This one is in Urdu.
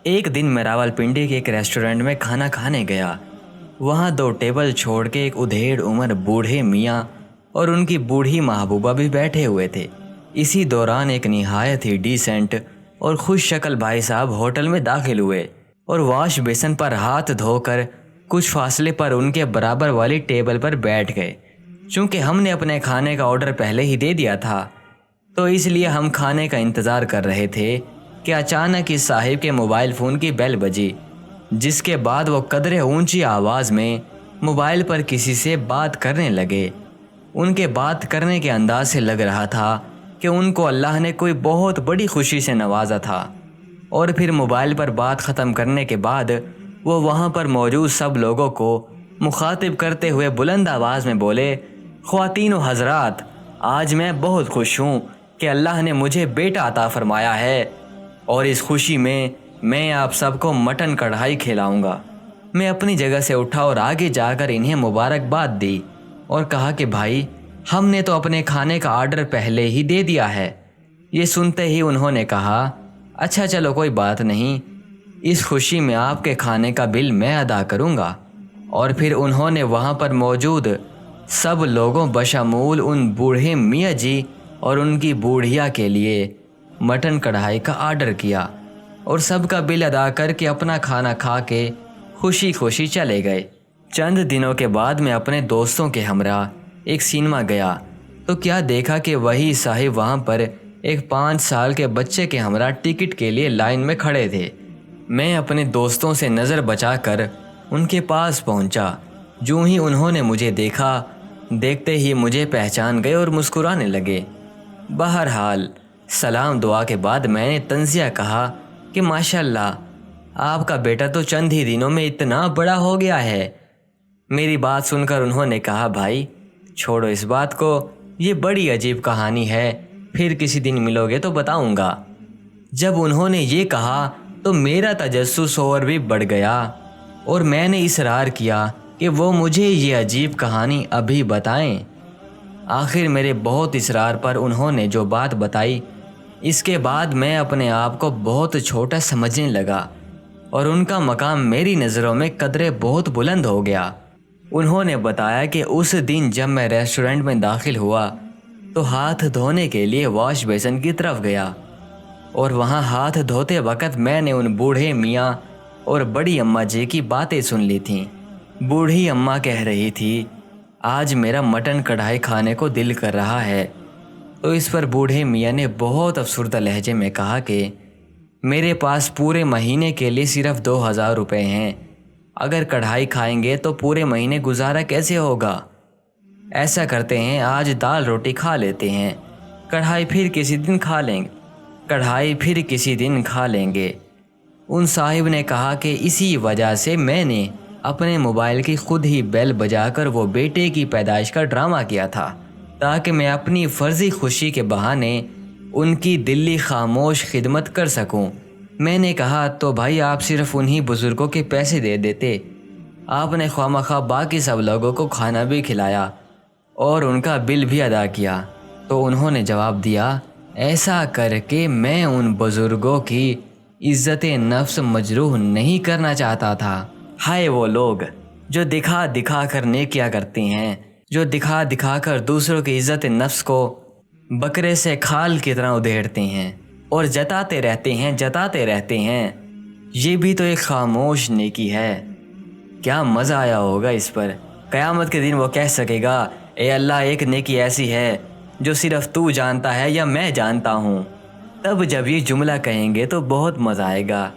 ایک دن میں راولپنڈی کے ایک ریسٹورنٹ میں کھانا کھانے گیا۔ وہاں 2 ٹیبل چھوڑ کے ایک ادھیڑ عمر بوڑھے میاں اور ان کی بوڑھی محبوبہ بھی بیٹھے ہوئے تھے۔ اسی دوران ایک نہایت ہی ڈیسنٹ اور خوش شکل بھائی صاحب ہوٹل میں داخل ہوئے اور واش بیسن پر ہاتھ دھو کر کچھ فاصلے پر ان کے برابر والی ٹیبل پر بیٹھ گئے۔ چونکہ ہم نے اپنے کھانے کا آرڈر پہلے ہی دے دیا تھا تو اس لیے ہم کھانے کا انتظار کر رہے تھے کہ اچانک اس صاحب کے موبائل فون کی بیل بجی، جس کے بعد وہ قدرے اونچی آواز میں موبائل پر کسی سے بات کرنے لگے۔ ان کے بات کرنے کے انداز سے لگ رہا تھا کہ ان کو اللہ نے کوئی بہت بڑی خوشی سے نوازا تھا۔ اور پھر موبائل پر بات ختم کرنے کے بعد وہ وہاں پر موجود سب لوگوں کو مخاطب کرتے ہوئے بلند آواز میں بولے، خواتین و حضرات، آج میں بہت خوش ہوں کہ اللہ نے مجھے بیٹا عطا فرمایا ہے اور اس خوشی میں آپ سب کو مٹن کڑھائی کھلاؤں گا۔ میں اپنی جگہ سے اٹھا اور آگے جا کر انہیں مبارکباد دی اور کہا کہ بھائی، ہم نے تو اپنے کھانے کا آرڈر پہلے ہی دے دیا ہے۔ یہ سنتے ہی انہوں نے کہا، اچھا چلو کوئی بات نہیں، اس خوشی میں آپ کے کھانے کا بل میں ادا کروں گا۔ اور پھر انہوں نے وہاں پر موجود سب لوگوں بشمول ان بوڑھے میاں جی اور ان کی بوڑھیا کے لیے مٹن کڑھائی کا آرڈر کیا اور سب کا بل ادا کر کے اپنا کھانا کھا کے خوشی خوشی چلے گئے۔ چند دنوں کے بعد میں اپنے دوستوں کے ہمراہ ایک سینما گیا تو کیا دیکھا کہ وہی صاحب وہاں پر ایک 5 سال کے بچے کے ہمراہ ٹکٹ کے لیے لائن میں کھڑے تھے۔ میں اپنے دوستوں سے نظر بچا کر ان کے پاس پہنچا۔ جو ہی انہوں نے مجھے دیکھا، دیکھتے ہی مجھے پہچان گئے اور مسکرانے لگے۔ بہرحال سلام دعا کے بعد میں نے طنزیہ کہا کہ ماشاءاللہ، آپ کا بیٹا تو چند ہی دنوں میں اتنا بڑا ہو گیا ہے۔ میری بات سن کر انہوں نے کہا، بھائی چھوڑو اس بات کو، یہ بڑی عجیب کہانی ہے، پھر کسی دن ملو گے تو بتاؤں گا۔ جب انہوں نے یہ کہا تو میرا تجسس اور بھی بڑھ گیا اور میں نے اصرار کیا کہ وہ مجھے یہ عجیب کہانی ابھی بتائیں۔ آخر میرے بہت اصرار پر انہوں نے جو بات بتائی، اس کے بعد میں اپنے آپ کو بہت چھوٹا سمجھنے لگا اور ان کا مقام میری نظروں میں قدرے بہت بلند ہو گیا۔ انہوں نے بتایا کہ اس دن جب میں ریسٹورنٹ میں داخل ہوا تو ہاتھ دھونے کے لیے واش بیسن کی طرف گیا اور وہاں ہاتھ دھوتے وقت میں نے ان بوڑھے میاں اور بڑی اماں جی کی باتیں سن لی تھیں۔ بوڑھی اماں کہہ رہی تھی، آج میرا مٹن کڑھائی کھانے کو دل کر رہا ہے۔ تو اس پر بوڑھے میاں نے بہت افسردہ لہجے میں کہا کہ میرے پاس پورے مہینے کے لیے صرف 2000 روپے ہیں، اگر کڑھائی کھائیں گے تو پورے مہینے گزارا کیسے ہوگا؟ ایسا کرتے ہیں، آج دال روٹی کھا لیتے ہیں، کڑھائی پھر کسی دن کھا لیں گے۔ ان صاحب نے کہا کہ اسی وجہ سے میں نے اپنے موبائل کی خود ہی بیل بجا کر وہ بیٹے کی پیدائش کا ڈرامہ کیا تھا تاکہ میں اپنی فرضی خوشی کے بہانے ان کی دلی خاموش خدمت کر سکوں۔ میں نے کہا، تو بھائی آپ صرف انہی بزرگوں کے پیسے دے دیتے، آپ نے خواہ باقی سب لوگوں کو کھانا بھی کھلایا اور ان کا بل بھی ادا کیا۔ تو انہوں نے جواب دیا، ایسا کر کے میں ان بزرگوں کی عزت نفس مجروح نہیں کرنا چاہتا تھا۔ ہائے وہ لوگ جو دکھا کر نیکیاں کرتے ہیں، جو دکھا کر دوسروں کی عزت نفس کو بکرے سے کھال کی طرح ادھیڑتے ہیں اور جتاتے رہتے ہیں۔ یہ بھی تو ایک خاموش نیکی ہے۔ کیا مزہ آیا ہوگا اس پر۔ قیامت کے دن وہ کہہ سکے گا، اے اللہ، ایک نیکی ایسی ہے جو صرف تو جانتا ہے یا میں جانتا ہوں۔ تب جب یہ جملہ کہیں گے تو بہت مزہ آئے گا۔